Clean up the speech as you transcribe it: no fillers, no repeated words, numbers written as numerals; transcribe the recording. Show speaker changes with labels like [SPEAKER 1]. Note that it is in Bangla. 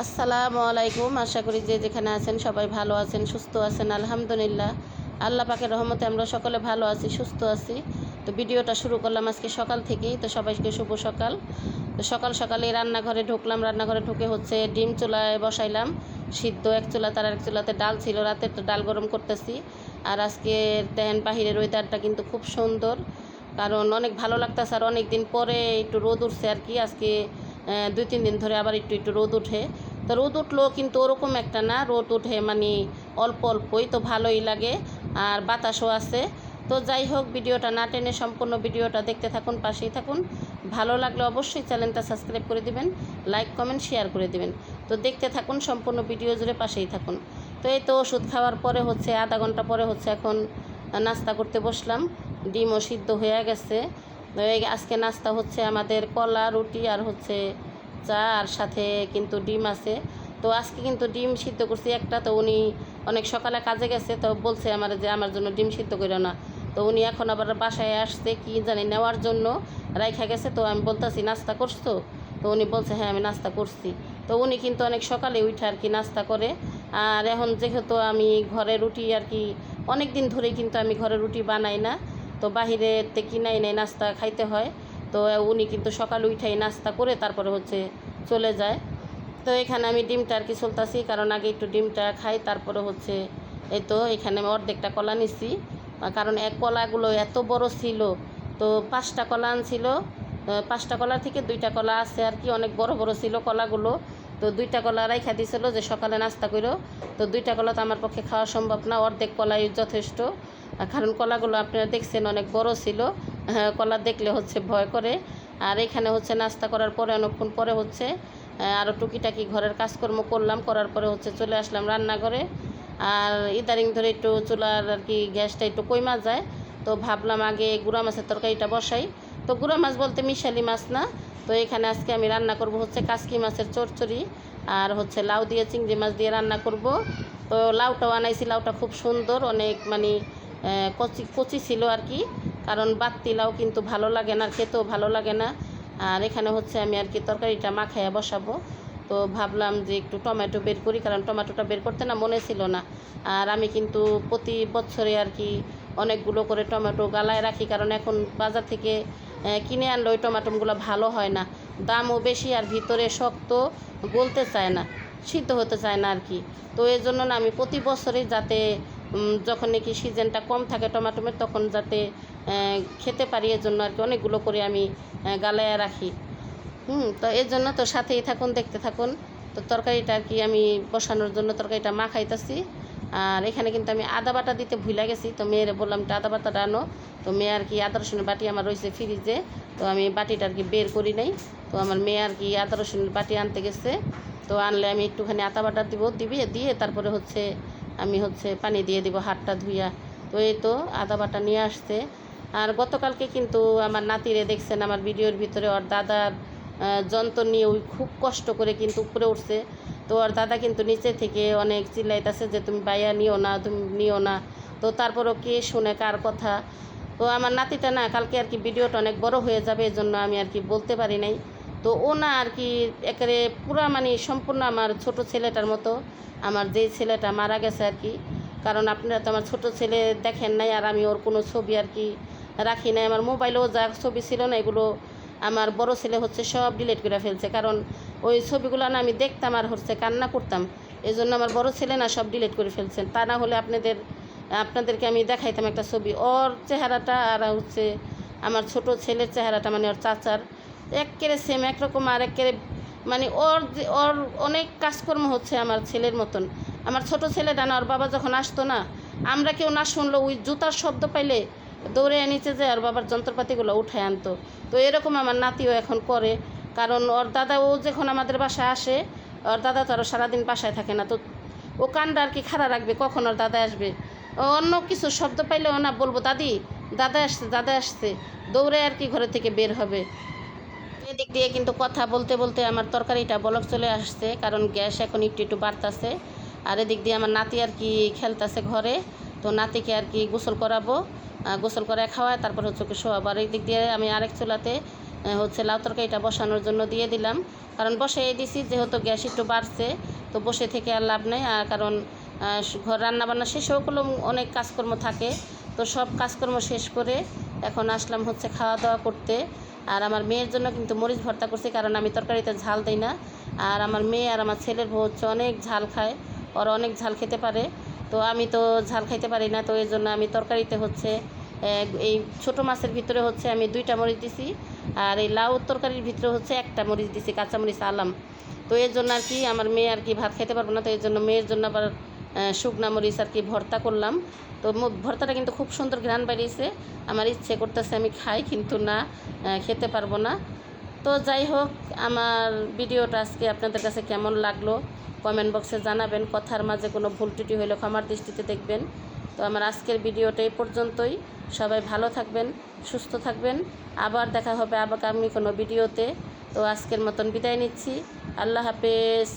[SPEAKER 1] আসসালামু আলাইকুম। আশা করি যে যেখানে আছেন সবাই ভালো আছেন, সুস্থ আছেন। আলহামদুলিল্লাহ, আল্লাহ পাকের রহমতে আমরা সকলে ভালো আছি, সুস্থ আছি। তো ভিডিওটা শুরু করলাম আজকে সকাল থেকেই। তো সবাইকে শুভ সকাল। তো সকাল সকালে রান্নাঘরে ঢুকলাম। রান্নাঘরে ঢুকে হচ্ছে ডিম চুলায় বসাইলাম সিদ্ধ। এক চুলা তার এক চুলাতে ডাল ছিল, রাতের তো ডাল গরম করতেছি। আর আজকে দেখেন বাহিরের ওয়েদারটা কিন্তু খুব সুন্দর, কারণ অনেক ভালো লাগতেছে। আর অনেক দিন পরে একটু রোদ উঠছে আর কি। আজকে 2-3 দিন ধরে আবার একটু একটু রোদ উঠে। তো রোদ উঠলেও কিন্তু ওরকম একটা না, রোদ উঠে মানে অল্প অল্পই, তো ভালোই লাগে। আর বাতাসও আছে। তো যাই হোক, ভিডিওটা না টেনে সম্পূর্ণ ভিডিওটা দেখতে থাকুন, পাশেই থাকুন। ভালো লাগলে অবশ্যই চ্যানেলটা সাবস্ক্রাইব করে দিবেন, লাইক কমেন্ট শেয়ার করে দিবেন। তো দেখতে থাকুন সম্পূর্ণ ভিডিও জুড়ে, পাশেই থাকুন। তো এই তো ওষুধ খাওয়ার পরে হচ্ছে আধা ঘন্টা পরে হচ্ছে এখন নাস্তা করতে বসলাম। ডিমও সিদ্ধ হয়ে গেছে। আজকে নাস্তা হচ্ছে আমাদের কলা, রুটি আর হচ্ছে চা, আর সাথে কিন্তু ডিম আছে। তো আজকে কিন্তু ডিম সিদ্ধ করছি একটা। তো উনি অনেক সকালে কাজে গেছে, তো বলছে আমার যে আমার জন্য ডিম সিদ্ধ করো না। তো উনি এখন আবার বাসায় আসছে কি জানি নেওয়ার জন্য, রাইখা গেছে। তো আমি বলতেছি নাস্তা করছো? তো উনি বলছে হ্যাঁ আমি নাস্তা করছি। তো উনি কিন্তু অনেক সকালে উঠে আর কি নাস্তা করে। আর এখন যেহেতু আমি ঘরে রুটি আর কি অনেক দিন ধরেই কিন্তু আমি ঘরে রুটি বানাই না, তো বাহিরেতে কিনাই নেই, নাস্তা খাইতে হয়। তো উনি কিন্তু সকাল উঠাই নাস্তা করে তারপরে হচ্ছে চলে যায়। তো এখানে আমি ডিমটা আর কি চলতাছি, কারণ আগে একটু ডিমটা খাই, তারপরে হচ্ছে এই তো এখানে আমি অর্ধেকটা কলা নিছি। কারণ এক কলাগুলো এত বড় ছিল। তো 5টা কলা আনছিল। 5টা কলা থেকে 2টা কলা আছে আর কি, অনেক বড় বড় ছিল কলাগুলো। তো 2টা কলা রাইখা দিছিল যে সকালে নাস্তা করো। তো 2টা কলা তো আমার পক্ষে খাওয়া সম্ভব না, অর্ধেক কলাই যথেষ্ট। কারণ কলাগুলো আপনারা দেখছেন অনেক বড় ছিল। কলা দেখলে হচ্ছে ভয় করে। আর এখানে হচ্ছে নাস্তা করার পরে অনেকক্ষণ পরে হচ্ছে আরও টুকিটাকি ঘরের কাজকর্ম করলাম, করার পরে হচ্ছে চলে আসলাম রান্নাঘরে। আর ইদারিং ধরে একটু চুলার আর কি গ্যাসটা একটু কইমা যায়। তো ভাবলাম আগে গুঁড়া মাছের তরকারিটা বসাই। তো গুঁড়া মাছ বলতে মিশালি মাছ না। তো এখানে আজকে আমি রান্না করব হচ্ছে কাসকি মাছের চচ্চড়ি, আর হচ্ছে লাউ দিয়ে চিংড়ি মাছ দিয়ে রান্না করব। তো লাউটাও আনাইছি, লাউটা খুব সুন্দর, অনেক মানে কচি কচি ছিল আর কি। কারণ বাত্তি লাউ কিন্তু ভালো লাগে না, খেতেও ভালো লাগে না। আর এখানে হচ্ছে আমি আর কি তরকারিটা মাখাইয়া বসাবো। তো ভাবলাম যে একটু টমেটো বের করি, কারণ টমেটোটা বের করতে না মনে ছিল না। আর আমি কিন্তু প্রতি বছরে আর কি অনেকগুলো করে টমেটো গালায় রাখি, কারণ এখন বাজার থেকে কিনে আনলে ওই টমেটোগুলো ভালো হয় না, দামও বেশি, আর ভিতরে শক্ত, গলতে চায় না, সিদ্ধ হতে চায় না আর কি। তো এই জন্য না আমি প্রতি বছরই যাতে যখন নাকি সিজনটা কম থাকে টমেটোমের, তখন যাতে খেতে পারি, এর জন্য আর কি অনেকগুলো করে আমি গালায় রাখি। তো এর জন্য তো সাথেই থাকুন, দেখতে থাকুন। তো তরকারিটা আর কি আমি বসানোর জন্য তরকারিটা মাখাইতেছি। আর এখানে কিন্তু আমি আদা বাটা দিতে ভুলে গেছি, তো মেয়েরে বললাম যে আদা বাটাটা আনো। তো মেয়ে আর কি আদা রসুনের বাটি আমার রয়েছে ফ্রিজে, তো আমি বাটিটা আর কি বের করি নাই। তো আমার মেয়ে আর কি আদা রসুনের বাটি আনতে গেছে। তো আনলে আমি একটুখানি আদা বাটা দিয়ে তারপরে হচ্ছে আমি হচ্ছে পানি দিয়ে দিব হাতটা ধুইয়া। তো এই তো আদা বাটা নিয়ে আসছে। আর গতকালকে কিন্তু আমার নাতিরে দেখছেন আমার ভিডিওর ভিতরে, ওর দাদার যন্ত্র নিয়ে ওই খুব কষ্ট করে কিন্তু উপরে উঠছে। তো ওর দাদা কিন্তু নিচে থেকে অনেক চিল্লাইতেছে যে তুমি বাইয়া নিও না, তুমি নিও না। তো তারপরও কে শুনে কার কথা। তো আমার নাতিটা না কালকে আর কি ভিডিওটা অনেক বড় হয়ে যাবে, এই জন্য আমি আর কি বলতে পারি নাই। তো ও না আর কি একেবারে পুরা মানে সম্পূর্ণ আমার ছোট ছেলেটার মতো, আমার যেই ছেলেটা মারা গেছে আর কি। কারণ আপনারা তো আমার ছোট ছেলে দেখেন নাই, আর আমি ওর কোনো ছবি আর কি রাখি নাই। আমার মোবাইলেও যা ছবি ছিল না এগুলো আমার বড় ছেলে হচ্ছে সব ডিলিট করে ফেলছে, কারণ ওই ছবিগুলো না আমি দেখতাম আর হচ্ছে কান্না করতাম। এই জন্য আমার বড় ছেলে না সব ডিলিট করে ফেলছেন। তা না হলে আপনাদেরকে আমি দেখাইতাম একটা ছবি, ওর চেহারাটা আর হচ্ছে আমার ছোট ছেলের চেহারাটা, মানে ওর চাচার একেবারে সেম একরকম। আর একেবারে মানে ওর অনেক কাজকর্ম হচ্ছে আমার ছেলের মতন। আমার ছোট ছেলেটা না, ওর বাবা যখন আসতো না, আমরা কেউ না শুনলো ওই জুতার শব্দ পাইলে দৌড়ে নিচে যায় আর বাবার যন্ত্রপাতিগুলো উঠায় আনতো। তো এরকম আমার নাতিও এখন করে, কারণ ওর দাদা ও যখন আমাদের বাসায় আসে, ওর দাদা তো আরও সারাদিন বাসায় থাকে না। তো ও কানটা আর কি খাড়া রাখবে কখন ওর দাদা আসবে। অন্য কিছু শব্দ পাইলেও না বলবো দাদি দাদা আসছে, দাদা আসছে, দৌড়ে আর কি ঘরে থেকে বের হবে। এদিক দিয়ে কিন্তু কথা বলতে বলতে আমার তরকারিটা বলক চলে আসছে, কারণ গ্যাস এখন একটু একটু বাড়তেছে। আর এদিক দিয়ে আমার নাতি আর কি খেলতেছে ঘরে। তো নাতিকে আর কি গোসল করাবো, গোসল করে খাওয়ায় তারপর হচ্ছে ওকে শোয়াবো। আর এই দিক দিয়ে আমি আরেক চুলাতে হচ্ছে লাউ তরকারিটা বসানোর জন্য দিয়ে দিলাম, কারণ বসিয়ে দিছি যেহেতু গ্যাস একটু বাড়ছে, তো বসে থেকে আর লাভ নেই। আর কারণ ঘর রান্নাবান্না শেষেও কোনো অনেক কাজকর্ম থাকে, তো সব কাজকর্ম শেষ করে এখন আসলাম হচ্ছে খাওয়া দাওয়া করতে। আর আমার মেয়ের জন্য কিন্তু মরিচ ভর্তা করছি, কারণ আমি তরকারিতে ঝাল দিই না। আর আমার মেয়ে আর আমার ছেলের বউ হচ্ছে অনেক ঝাল খায়, ওরা অনেক ঝাল খেতে পারে, তো আমি তো ঝাল খাইতে পারি না। তো এই জন্য আমি তরকারিতে হচ্ছে এই ছোটো মাছের ভিতরে হচ্ছে আমি 2টা মরিচ দিছি, আর এই লাউ তরকারির ভিতরে হচ্ছে 1টা মরিচ দিছি, কাঁচামরিচ আলাম। তো এর জন্য আর কি আমার মেয়ে আর কি ভাত খেতে পারবো না, তো এর জন্য মেয়ের জন্য আবার শুকনা মরিচ আর কি ভর্তা করলাম। তো ভর্তাটা কিন্তু খুব সুন্দর ঘ্রাণ বেরিয়েছে, আমার ইচ্ছে করতেছে আমি খাই, কিন্তু না, খেতে পারবো না। তো যাই হোক, আমার ভিডিওটা আজকে আপনাদের কাছে কেমন লাগলো কমেন্ট বক্সে জানাবেন। কথার মাঝে কোনো ভুল ত্রুটি হলে ক্ষমার দৃষ্টিতে দেখবেন। তো আমার আজকের ভিডিওটা এই পর্যন্তই। সবাই ভালো থাকবেন, সুস্থ থাকবেন, আবার দেখা হবে আগামী কোনো ভিডিওতে। তো আজকের মতন বিদায় নিচ্ছি, আল্লাহ হাফেজ।